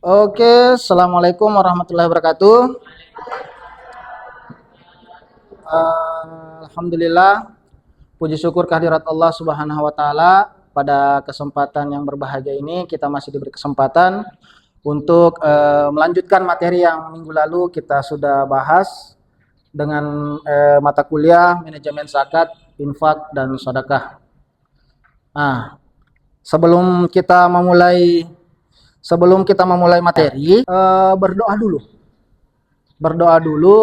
Oke, assalamualaikum warahmatullahi wabarakatuh. Alhamdulillah, puji syukur kehadirat Allah Subhanahu wa Ta'ala. Pada kesempatan yang berbahagia ini, kita masih diberi kesempatan untuk melanjutkan materi yang minggu lalu kita sudah bahas dengan mata kuliah manajemen zakat, infak, dan sedekah. Nah, sebelum kita memulai materi, berdoa dulu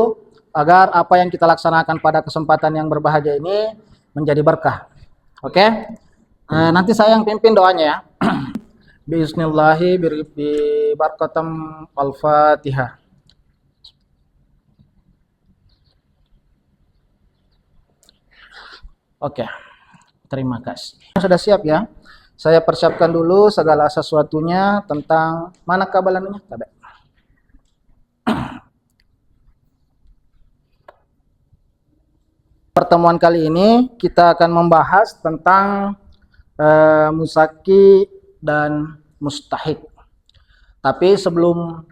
agar apa yang kita laksanakan pada kesempatan yang berbahagia ini menjadi berkah. Oke? Nanti saya yang pimpin doanya ya. Bismillahi bi barakatam al-Fatihah. Oke. Terima kasih. Sudah siap ya? Saya persiapkan dulu segala sesuatunya tentang mana kabalannya. Pertemuan kali ini kita akan membahas tentang musaki dan mustahik. Tapi sebelum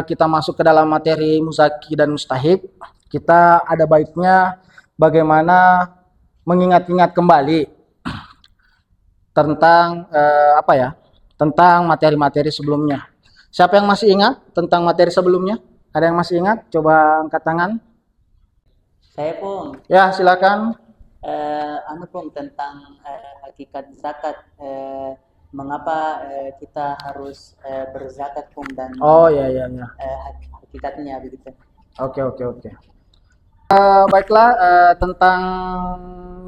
kita masuk ke dalam materi musaki dan mustahik, kita ada baiknya bagaimana mengingat-ingat kembali tentang tentang materi-materi sebelumnya. Siapa yang masih ingat tentang materi sebelumnya? Ada yang masih ingat? Coba angkat tangan. Saya pun Ya, silakan. tentang hakikat zakat, mengapa kita harus berzakat pun dan Oh ya. hakikatnya begitu. Oke. Baiklah, tentang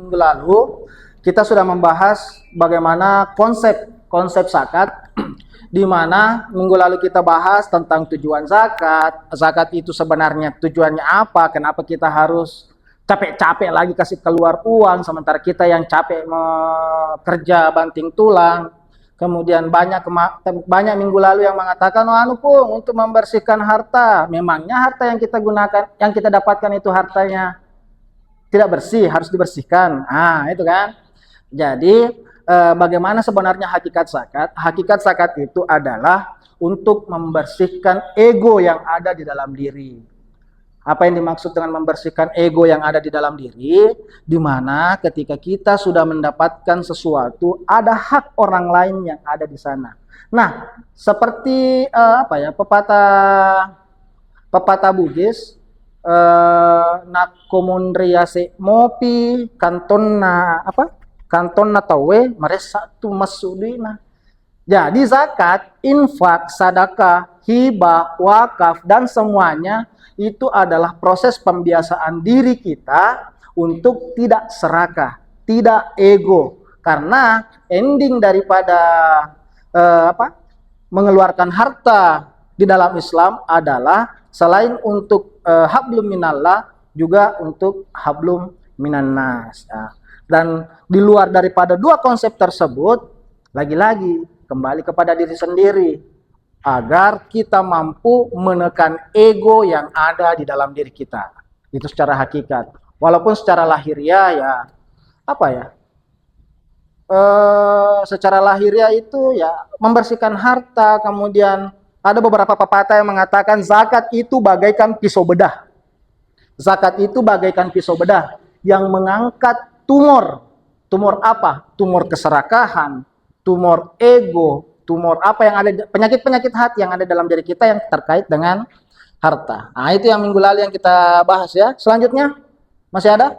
minggu lalu kita sudah membahas bagaimana konsep zakat, di mana minggu lalu kita bahas tentang tujuan zakat. Zakat itu sebenarnya tujuannya apa? Kenapa kita harus capek-capek lagi kasih keluar uang, sementara kita yang capek kerja banting tulang. Kemudian banyak minggu lalu yang mengatakan, Pung, untuk membersihkan harta. Memangnya harta yang kita gunakan, yang kita dapatkan itu hartanya tidak bersih, harus dibersihkan. Itu kan. Jadi, bagaimana sebenarnya hakikat zakat? Hakikat zakat itu adalah untuk membersihkan ego yang ada di dalam diri. Apa yang dimaksud dengan membersihkan ego yang ada di dalam diri? Di mana ketika kita sudah mendapatkan sesuatu, ada hak orang lain yang ada di sana. Nah, seperti pepatah Bugis, nak komunriase mopi kantonna tawe meresa tu masudina. Jadi zakat, infak, sedekah, hibah, wakaf dan semuanya itu adalah proses pembiasaan diri kita untuk tidak serakah, tidak ego. Karena ending daripada mengeluarkan harta di dalam Islam adalah selain untuk hablum minallah, juga untuk hablum minannas. Dan di luar daripada dua konsep tersebut, lagi-lagi kembali kepada diri sendiri, agar kita mampu menekan ego yang ada di dalam diri kita. Itu secara hakikat. Walaupun secara lahiriah secara lahiriah itu ya membersihkan harta. Kemudian ada beberapa pepatah yang mengatakan zakat itu bagaikan pisau bedah. Zakat itu bagaikan pisau bedah yang mengangkat tumor. Tumor apa? Tumor keserakahan, tumor ego, tumor apa yang ada, penyakit-penyakit hati yang ada dalam diri kita yang terkait dengan harta. Itu yang minggu lalu yang kita bahas ya. Selanjutnya masih ada?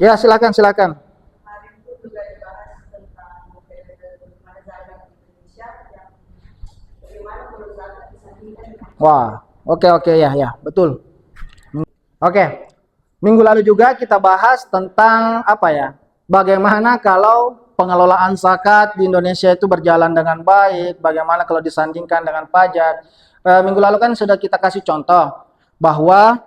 Ya, silakan. Wah, oke ya, betul. Oke. Minggu lalu juga kita bahas tentang bagaimana kalau pengelolaan zakat di Indonesia itu berjalan dengan baik, bagaimana kalau disandingkan dengan pajak. Minggu lalu kan sudah kita kasih contoh bahwa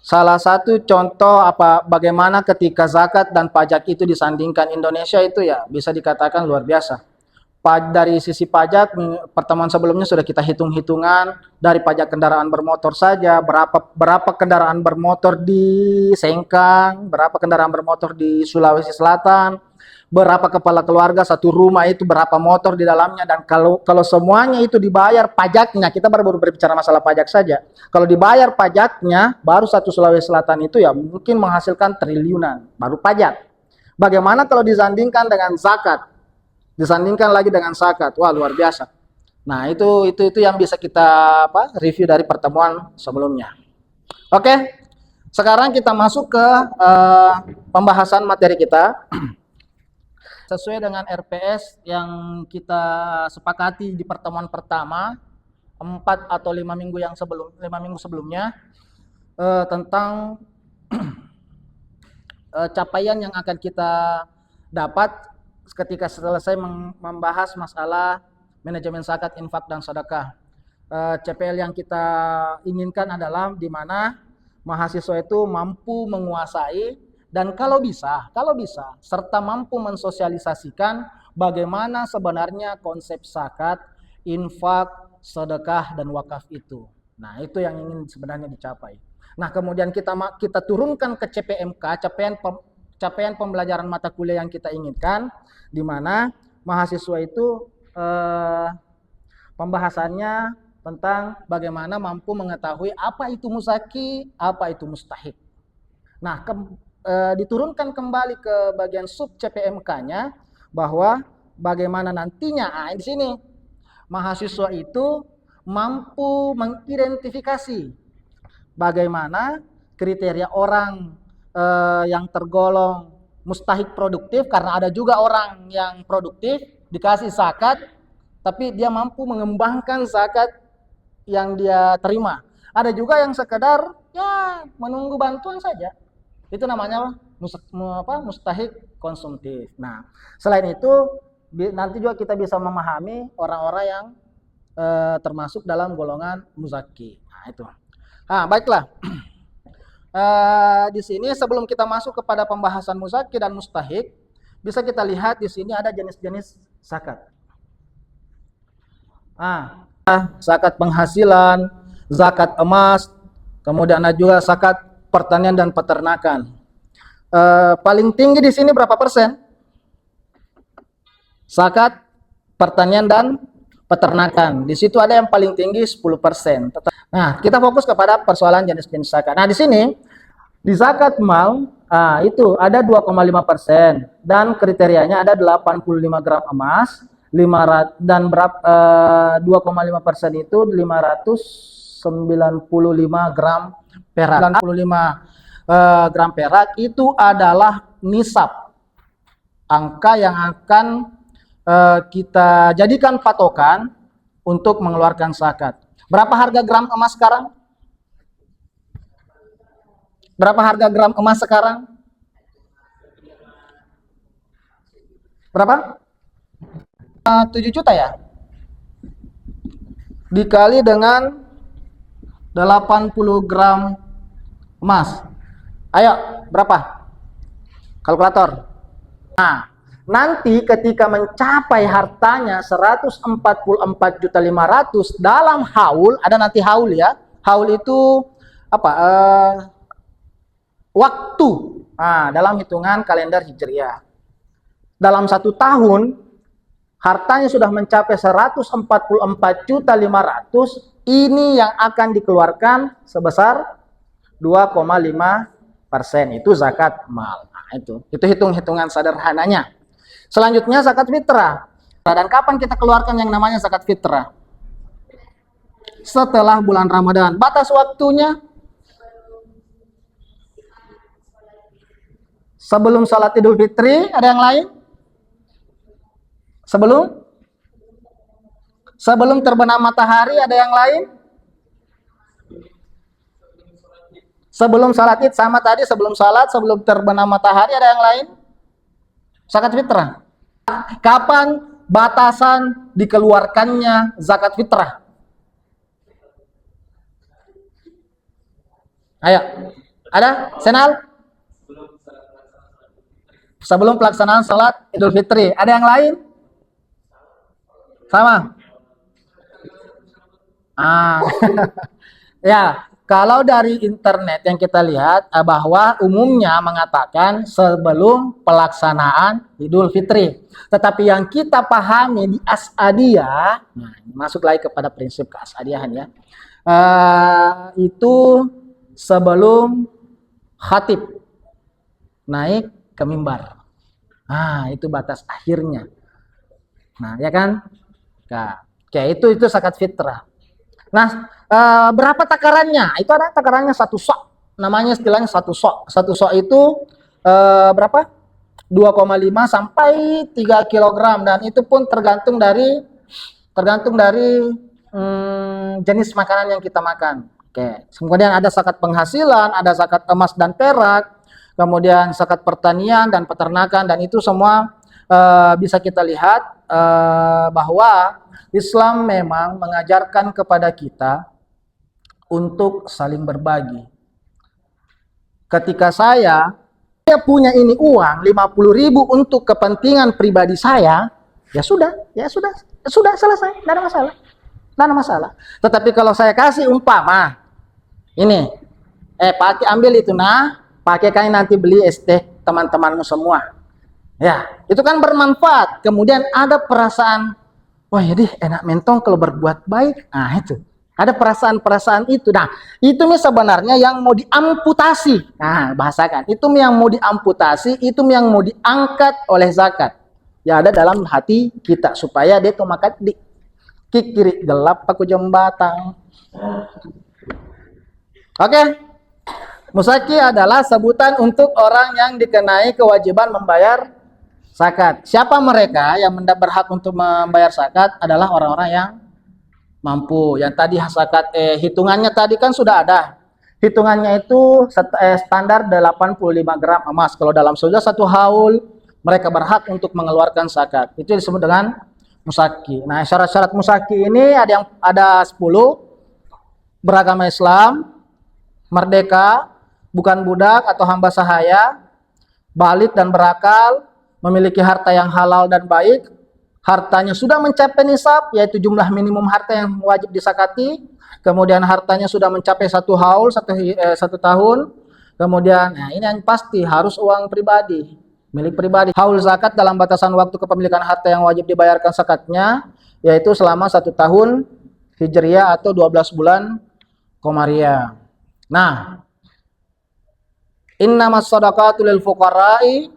salah satu contoh bagaimana ketika zakat dan pajak itu disandingkan, Indonesia itu ya bisa dikatakan luar biasa. Dari sisi pajak, pertemuan sebelumnya sudah kita hitung-hitungan dari pajak kendaraan bermotor saja, berapa kendaraan bermotor di Sengkang, berapa kendaraan bermotor di Sulawesi Selatan, berapa kepala keluarga, satu rumah itu berapa motor di dalamnya, dan kalau semuanya itu dibayar pajaknya, kita baru berbicara masalah pajak saja. Kalau dibayar pajaknya, baru satu Sulawesi Selatan itu ya mungkin menghasilkan triliunan, baru pajak. Bagaimana kalau disandingkan dengan zakat? Disandingkan lagi dengan zakat, wah luar biasa. Nah itu yang bisa kita review dari pertemuan sebelumnya. Oke, sekarang kita masuk ke pembahasan materi kita. Sesuai dengan RPS yang kita sepakati di pertemuan pertama 4 atau 5 minggu sebelumnya tentang capaian yang akan kita dapat ketika selesai membahas masalah manajemen zakat, infak, dan sedekah. CPL yang kita inginkan adalah di mana mahasiswa itu mampu menguasai dan kalau bisa, serta mampu mensosialisasikan bagaimana sebenarnya konsep zakat, infak, sedekah, dan wakaf itu. Nah, itu yang ingin sebenarnya dicapai. Nah, kemudian kita turunkan ke CPMK, capaian pembelajaran mata kuliah yang kita inginkan, di mana mahasiswa itu pembahasannya tentang bagaimana mampu mengetahui apa itu muzaki, apa itu mustahik. Nah, diturunkan kembali ke bagian sub CPMK-nya bahwa bagaimana nantinya di sini mahasiswa itu mampu mengidentifikasi bagaimana kriteria orang yang tergolong mustahik produktif, karena ada juga orang yang produktif dikasih zakat tapi dia mampu mengembangkan zakat yang dia terima. Ada juga yang sekedar ya menunggu bantuan saja. Itu namanya mustahik konsumtif. Nah, selain itu nanti juga kita bisa memahami orang-orang yang termasuk dalam golongan muzaki. Nah, itu. Nah, baiklah. Di sini sebelum kita masuk kepada pembahasan muzaki dan mustahik, bisa kita lihat di sini ada jenis-jenis zakat. Zakat penghasilan, zakat emas, kemudian ada juga zakat pertanian dan peternakan. Paling tinggi di sini berapa persen? Zakat pertanian dan peternakan. Di situ ada yang paling tinggi 10%. Nah, kita fokus kepada persoalan jenis-jenis zakat. Nah, di sini di zakat mal itu ada 2,5% dan kriterianya ada 85 gram emas, 500 dan 2,5% itu 595 gram perak. 95 gram perak itu adalah nisab, angka yang akan kita jadikan patokan untuk mengeluarkan zakat. Berapa harga gram emas sekarang? Berapa harga gram emas sekarang? Berapa? 7 juta ya? Dikali dengan 80 gram emas. Ayo, berapa? Kalkulator. Nah, nanti ketika mencapai hartanya 144.500.000 dalam haul, ada nanti haul ya. Haul itu apa? Waktu. Nah, dalam hitungan kalender Hijriah. Dalam 1 tahun hartanya sudah mencapai 144.500.000, ini yang akan dikeluarkan sebesar 2,5%, itu zakat mal. Nah, itu hitung-hitungan sederhananya. Selanjutnya zakat fitrah. Dan kapan kita keluarkan yang namanya zakat fitrah? Setelah bulan Ramadan. Batas waktunya sebelum salat Idul Fitri. Ada yang lain? Sebelum terbenam matahari, ada yang lain? Sebelum salat Id sama tadi, sebelum terbenam matahari, ada yang lain? Zakat fitrah. Kapan batasan dikeluarkannya zakat fitrah? Ayo, ada? Senal? Sebelum pelaksanaan salat Idul Fitri. Ada yang lain? Sama? Ya, Kalau dari internet yang kita lihat bahwa umumnya mengatakan sebelum pelaksanaan Idul Fitri. Tetapi yang kita pahami di Asadiyah, nah masuk lagi kepada prinsip keasadiahan ya, itu sebelum khatib naik ke mimbar. Nah, itu batas akhirnya. Nah, ya kan? Nah, kayak itu zakat fitrah. Nah, berapa takarannya? Itu ada takarannya satu sok. Namanya istilahnya satu sok. Satu sok itu berapa? 2,5 sampai 3 kilogram dan itu pun tergantung dari jenis makanan yang kita makan. Oke. Kemudian ada zakat penghasilan, ada zakat emas dan perak, kemudian zakat pertanian dan peternakan dan itu semua bisa kita lihat bahwa Islam memang mengajarkan kepada kita untuk saling berbagi. Ketika saya punya ini uang 50.000 untuk kepentingan pribadi saya, ya sudah selesai, tidak ada masalah. Tetapi kalau saya kasih umpama, ini, pakai ambil itu pakai kain nanti beli es teh teman-temanmu semua, ya itu kan bermanfaat. Kemudian ada perasaan, wah ya deh enak mentong kalau berbuat baik, nah itu. Ada perasaan-perasaan itu. Nah, itu sebenarnya yang mau diamputasi. Nah, bahasakan. Itu yang mau diamputasi, itu yang mau diangkat oleh zakat. Ya ada dalam hati kita supaya dia tuh makan di kiri gelap paku jembatan. Oke. Musaki adalah sebutan untuk orang yang dikenai kewajiban membayar zakat. Siapa mereka yang berhak untuk membayar zakat adalah orang-orang yang mampu. Yang tadi zakat hitungannya tadi kan sudah ada. Hitungannya itu standar 85 gram emas. Kalau dalam sudah 1 haul, mereka berhak untuk mengeluarkan zakat. Itu disebut dengan musaki. Nah, syarat-syarat musaki ini ada 10. Beragama Islam, merdeka, bukan budak atau hamba sahaya, balik dan berakal, memiliki harta yang halal dan baik, hartanya sudah mencapai nisab, yaitu jumlah minimum harta yang wajib disakati, kemudian hartanya sudah mencapai 1 haul, 1 tahun, kemudian nah ini yang pasti harus uang pribadi, milik pribadi. Haul zakat dalam batasan waktu kepemilikan harta yang wajib dibayarkan zakatnya, yaitu selama 1 tahun Hijriah atau 12 bulan Komariah. Nah, innamas shadaqatu lil fuqara'i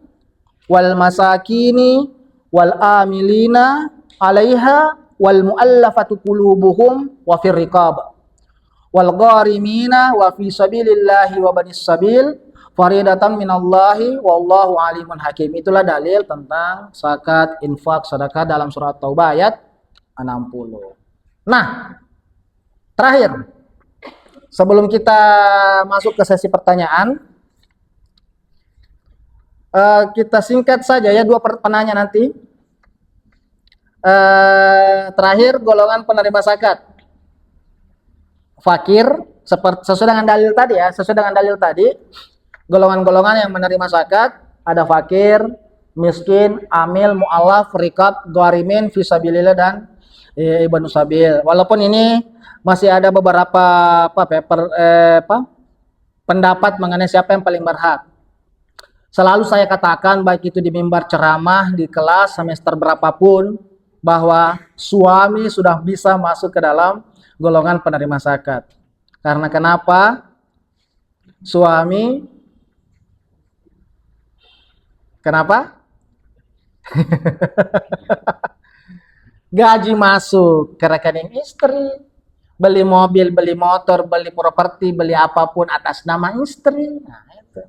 wal masakini wal amilina 'alaiha wal mu'allafatu qulubuhum wa fir riqab wal gharimina wa fi sabilillahi wa banis sabil faridatan minallahi wallahu alimun hakim. Itulah dalil tentang zakat, infak, sedekah dalam surat Taubah ayat 60. Nah, terakhir sebelum kita masuk ke sesi pertanyaan, kita singkat saja ya 2 penanya nanti. Terakhir golongan penerima zakat. Fakir sesuai dengan dalil tadi ya, golongan-golongan yang menerima zakat ada fakir, miskin, amil, mu'allaf, riqab, gharimin, fisabilillah dan ibnu sabil. Walaupun ini masih ada beberapa pendapat mengenai siapa yang paling berhak. Selalu saya katakan baik itu di mimbar ceramah, di kelas, semester berapapun, bahwa suami sudah bisa masuk ke dalam golongan penerima zakat. Karena kenapa? Suami kenapa? Gaji masuk ke rekening istri, beli mobil, beli motor, beli properti, beli apapun atas nama istri. Nah, itu.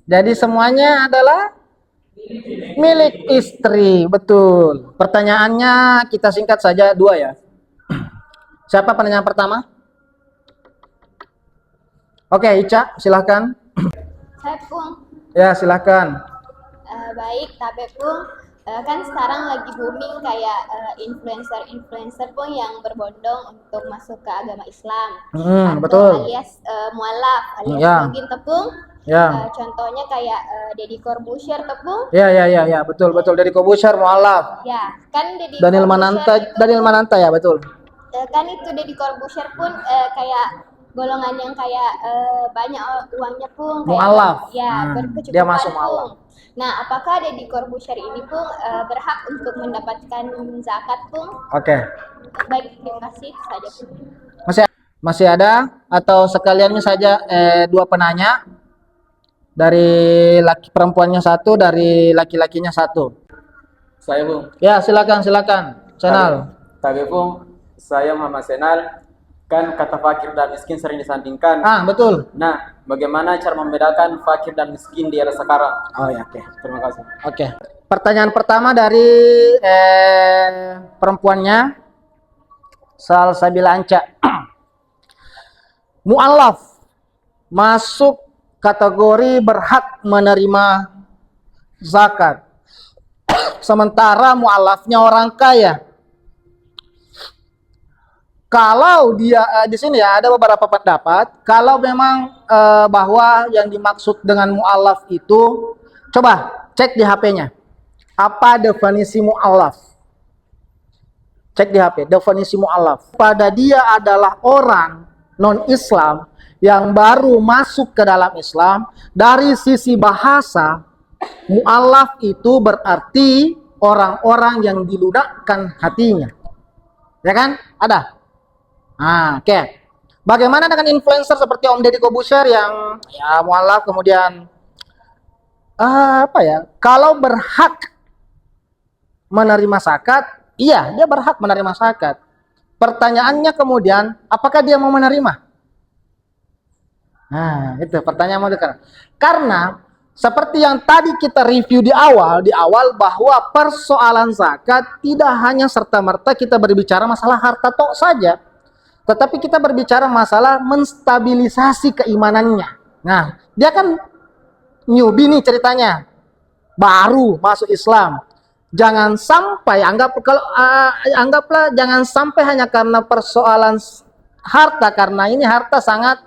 Jadi semuanya adalah milik istri, betul. Pertanyaannya kita singkat saja 2 ya. Siapa penanya pertama? Oke, Ica, silahkan. Saya Pung. Ya, silahkan. Baik, tapi Pung, kan sekarang lagi booming kayak influencer Pung yang berbondong untuk masuk ke agama Islam. Atau Betul. alias mualaf, alias Ya. mungkin tepung. Ya. Contohnya kayak Deddy Corbuzier tepung. Ya, betul. Deddy Corbuzier, mualaf. Ya, kan Deddy Daniel Corbuzier Mananta ya, betul. kan itu Deddy Corbuzier pun kayak golongan yang kayak banyak uangnya pun kayak Mu'alaf. ya Dia masuk berkecukupan mu'alaf. pun. Nah, apakah Deddy Corbuzier ini pun berhak untuk mendapatkan zakat pun? Oke. Baik, terima kasih itu saja pun. Masih ada atau sekaliannya saja dua penanya dari laki perempuannya satu, dari laki-lakinya satu. Saya Bung. Ya, silakan Senal. Tapi Bung, saya Muhammad Senal. Kan kata fakir dan miskin sering disandingkan. Ah, betul. Nah, bagaimana cara membedakan fakir dan miskin di era sekarang? Oh ya, oke. Terima kasih. Oke. Pertanyaan pertama dari perempuannya Salsabila Anca. Mu'alaf masuk kategori berhak menerima zakat. Sementara mu'alafnya orang kaya. Kalau dia di sini ya ada beberapa pendapat, kalau memang bahwa yang dimaksud dengan mu'alaf itu, coba cek di HP-nya. Apa definisi mu'alaf? Cek di HP, definisi mu'alaf. Pada dia adalah orang non-Islam yang baru masuk ke dalam Islam. Dari sisi bahasa, mu'alaf itu berarti orang-orang yang dilunakkan hatinya. Ya kan? Ada? Nah, oke. Bagaimana dengan influencer seperti Om Deddy Corbuzier yang ya mualaf kemudian apa ya? Kalau berhak menerima zakat, iya, dia berhak menerima zakat. Pertanyaannya kemudian, apakah dia mau menerima? Nah, itu pertanyaan mau dekat. Karena seperti yang tadi kita review di awal bahwa persoalan zakat tidak hanya serta-merta kita berbicara masalah harta tok saja. Tetapi kita berbicara masalah menstabilisasi keimanannya. Nah, dia kan newbie nih ceritanya. Baru masuk Islam. Jangan sampai anggaplah jangan sampai hanya karena persoalan harta, karena ini harta sangat,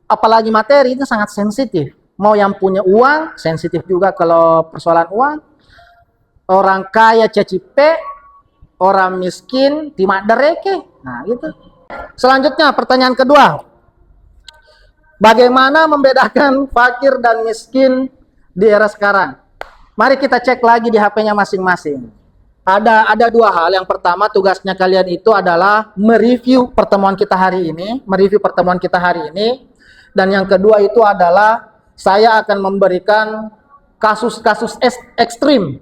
apalagi materi itu sangat sensitif. Mau yang punya uang sensitif juga kalau persoalan uang. Orang kaya cacipe, orang miskin timak dereke. Nah, gitu. Selanjutnya pertanyaan kedua. Bagaimana membedakan fakir dan miskin di era sekarang? Mari kita cek lagi di HP-nya masing-masing. Ada dua hal. Yang pertama, tugasnya kalian itu adalah mereview pertemuan kita hari ini, Dan yang kedua itu adalah saya akan memberikan kasus-kasus ekstrim.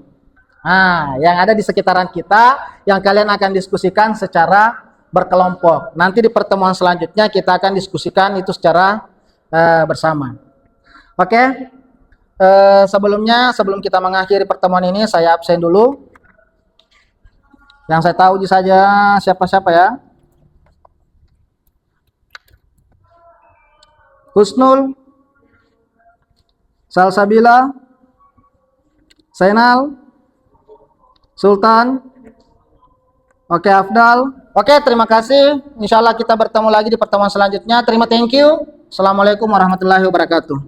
Nah, yang ada di sekitaran kita yang kalian akan diskusikan secara berkelompok. Nanti di pertemuan selanjutnya kita akan diskusikan itu secara bersama. Oke. Sebelum kita mengakhiri pertemuan ini, saya absen dulu. Yang saya tahu saja siapa-siapa ya. Husnul, Salsabila, Senal, Sultan. Oke, Afdal. Oke, terima kasih. Insya Allah kita bertemu lagi di pertemuan selanjutnya. Thank you. Assalamualaikum warahmatullahi wabarakatuh.